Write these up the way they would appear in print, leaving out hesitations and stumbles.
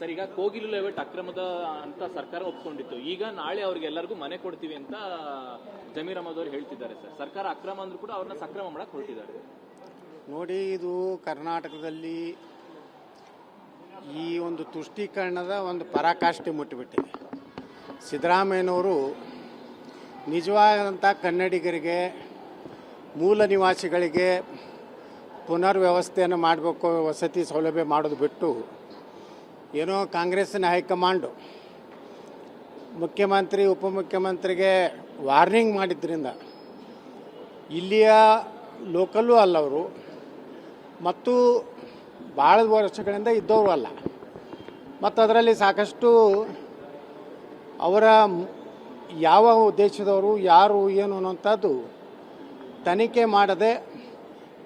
Sir, ಈಗ Kogilu layout ಅಕ್ರಮದ ಅಂತ ಸರ್ಕಾರ ಒಪ್ಕೊಂಡಿತ್ತು. ಈಗ ನಾಳೆ ಅವ್ರಿಗೆ ಎಲ್ಲರಿಗೂ ಮನೆ ಕೊಡ್ತೀವಿ ಅಂತ ಜಮೀರ್ ಅಹಮದ್ ಅವರು ಹೇಳ್ತಿದ್ದಾರೆ. ಸರ್, ಸರ್ಕಾರ ಅಕ್ರಮ ಅಂದ್ರೂ ಕೂಡ ಅವ್ರನ್ನ ಸಕ್ರಮ ಮಾಡಕ್ ಹೊರಟಿದ್ದಾರೆ. ನೋಡಿ, ಇದು ಕರ್ನಾಟಕದಲ್ಲಿ ಈ ಒಂದು ತುಷ್ಟೀಕರಣದ ಒಂದು ಪರಾಕಾಷ್ಠೆ ಮುಟ್ಟಿಬಿಟ್ಟಿದೆ. ಸಿದ್ದರಾಮಯ್ಯನವರು ನಿಜವಾದಂಥ ಕನ್ನಡಿಗರಿಗೆ, ಮೂಲ ನಿವಾಸಿಗಳಿಗೆ ಪುನರ್ವ್ಯವಸ್ಥೆಯನ್ನು ಮಾಡಬೇಕು, ವಸತಿ ಸೌಲಭ್ಯ ಮಾಡೋದು ಬಿಟ್ಟು ಏನೋ ಕಾಂಗ್ರೆಸ್ಸಿನ ಹೈಕಮಾಂಡು ಮುಖ್ಯಮಂತ್ರಿ ಉಪಮುಖ್ಯಮಂತ್ರಿಗೆ ವಾರ್ನಿಂಗ್ ಮಾಡಿದ್ರಿಂದ ಇಲ್ಲಿಯ ಲೋಕಲ್ಲೂ ಅಲ್ಲ ಅವರು, ಮತ್ತು ಭಾಳ ವರ್ಷಗಳಿಂದ ಇದ್ದವರು ಅಲ್ಲ, ಮತ್ತು ಅದರಲ್ಲಿ ಸಾಕಷ್ಟು ಅವರ ಯಾವ ಉದ್ದೇಶದವರು ಯಾರು ಏನು ಅನ್ನೋಂಥದ್ದು ತನಿಖೆ ಮಾಡದೆ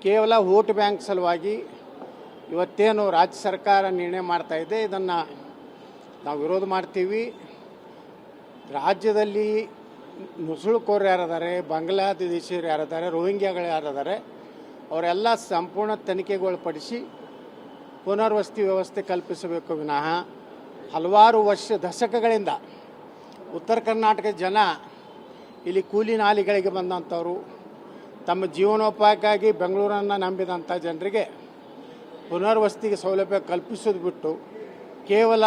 ಕೇವಲ ವೋಟ್ ಬ್ಯಾಂಕ್ ಸಲುವಾಗಿ ಇವತ್ತೇನು ರಾಜ್ಯ ಸರ್ಕಾರ ನಿರ್ಣಯ ಮಾಡ್ತಾಯಿದೆ, ಇದನ್ನು ನಾವು ವಿರೋಧ ಮಾಡ್ತೀವಿ. ರಾಜ್ಯದಲ್ಲಿ ನುಸುಳುಕೋರು ಯಾರಿದ್ದಾರೆ, ಬಾಂಗ್ಲಾದೇಶಿಯರು ಯಾರಿದ್ದಾರೆ, ರೋಹಿಂಗ್ಯಾಗಳು ಯಾರಿದ್ದಾರೆ, ಅವರೆಲ್ಲ ಸಂಪೂರ್ಣ ತನಿಖೆಗೊಳಪಡಿಸಿ ಪುನರ್ವಸತಿ ವ್ಯವಸ್ಥೆ ಕಲ್ಪಿಸಬೇಕು ವಿನಃ ಹಲವಾರು ದಶಕಗಳಿಂದ ಉತ್ತರ ಕರ್ನಾಟಕದ ಜನ ಇಲ್ಲಿ ಕೂಲಿ ನಾಲಿಗಳಿಗೆ ಬಂದಂಥವರು, ತಮ್ಮ ಜೀವನೋಪಾಯಕ್ಕಾಗಿ ಬೆಂಗಳೂರನ್ನು ನಂಬಿದಂಥ ಜನರಿಗೆ ಪುನರ್ವಸತಿಗೆ ಸೌಲಭ್ಯ ಕಲ್ಪಿಸೋದು ಬಿಟ್ಟು ಕೇವಲ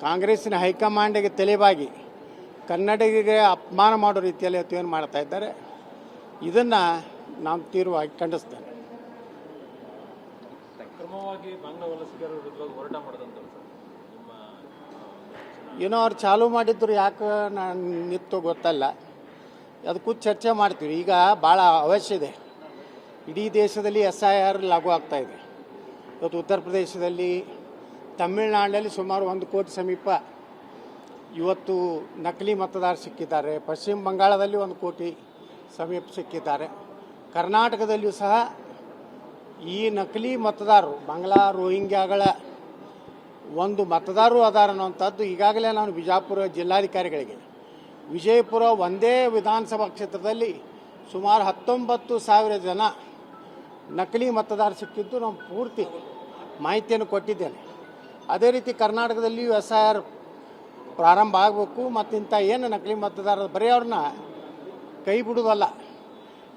ಕಾಂಗ್ರೆಸ್ಸಿನ ಹೈಕಮಾಂಡಿಗೆ ತಲೆಬಾಗಿ ಕನ್ನಡಿಗರಿಗೆ ಅಪಮಾನ ಮಾಡೋ ರೀತಿಯಲ್ಲಿ ಏನು ಮಾಡ್ತಾ ಇದ್ದಾರೆ. ಇದನ್ನು ನಾನು ತೀವ್ರವಾಗಿ ಖಂಡಿಸ್ತೇನೆ. ಕ್ರಮವಾಗಿ ಬಾಂಗ್ಲಾ ವಲಸಿಗರ ವಿರುದ್ಧ ಹೋರಾಟ ಮಾಡೋದಂತ ಏನೋ ಅವ್ರು ಚಾಲೂ ಮಾಡಿದ್ರು, ಯಾಕೆ ನಾನು ನಿಂತು ಗೊತ್ತಲ್ಲ, ಅದಕ್ಕೂ ಚರ್ಚೆ ಮಾಡ್ತೀವಿ. ಈಗ ಭಾಳ ಅವಶ್ಯ ಇದೆ. ಇಡೀ ದೇಶದಲ್ಲಿ SIR ಲಾಗು ಆಗ್ತಾಯಿದೆ. ಇವತ್ತು ಉತ್ತರ ಪ್ರದೇಶದಲ್ಲಿ, ತಮಿಳುನಾಡಿನಲ್ಲಿ ಸುಮಾರು 1 ಕೋಟಿ ಸಮೀಪ ಇವತ್ತು ನಕಲಿ ಮತದಾರರು ಸಿಕ್ಕಿದ್ದಾರೆ. ಪಶ್ಚಿಮ ಬಂಗಾಳದಲ್ಲಿ 1 ಕೋಟಿ ಸಮೀಪ ಸಿಕ್ಕಿದ್ದಾರೆ. ಕರ್ನಾಟಕದಲ್ಲಿಯೂ ಸಹ ಈ ನಕಲಿ ಮತದಾರರು, ಬಾಂಗ್ಲಾ ರೋಹಿಂಗ್ಯಾಗಳ ಒಂದು ಮತದಾರರು ಅದಾರ ಅನ್ನುವಂಥದ್ದು ಈಗಾಗಲೇ ನಾನು ಬಿಜಾಪುರ ಜಿಲ್ಲಾಧಿಕಾರಿಗಳಿಗೆ, ವಿಜಯಪುರ ಒಂದೇ ವಿಧಾನಸಭಾ ಕ್ಷೇತ್ರದಲ್ಲಿ ಸುಮಾರು 19,000 ಜನ ನಕಲಿ ಮತದಾರ ಸಿಕ್ಕಿದ್ದು ನಾವು ಪೂರ್ತಿ ಮಾಹಿತಿಯನ್ನು ಕೊಟ್ಟಿದ್ದೇನೆ. ಅದೇ ರೀತಿ ಕರ್ನಾಟಕದಲ್ಲಿಯೂ SIR ಪ್ರಾರಂಭ ಆಗಬೇಕು. ಮತ್ತು ಇಂಥ ಏನು ನಕಲಿ ಮತದಾರರು ಬರೀ ಅವ್ರನ್ನ ಕೈ ಬಿಡೋದಲ್ಲ,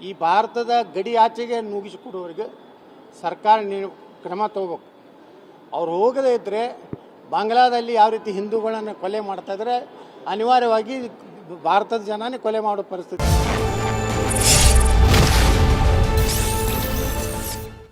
ಈ ಭಾರತದ ಗಡಿ ಆಚೆಗೆ ನುಗ್ಗಿಸಿಕೊಡುವವರಿಗೆ ಸರ್ಕಾರ ಕ್ರಮ ತಗೋಬೇಕು. ಅವ್ರು ಹೋಗದೇ ಇದ್ದರೆ ಬಾಂಗ್ಲಾದಲ್ಲಿ ಯಾವ ರೀತಿ ಹಿಂದೂಗಳನ್ನು ಕೊಲೆ ಮಾಡ್ತಾಯಿದ್ರೆ ಅನಿವಾರ್ಯವಾಗಿ ಭಾರತದ ಜನನೇ ಕೊಲೆ ಮಾಡೋ ಪರಿಸ್ಥಿತಿ.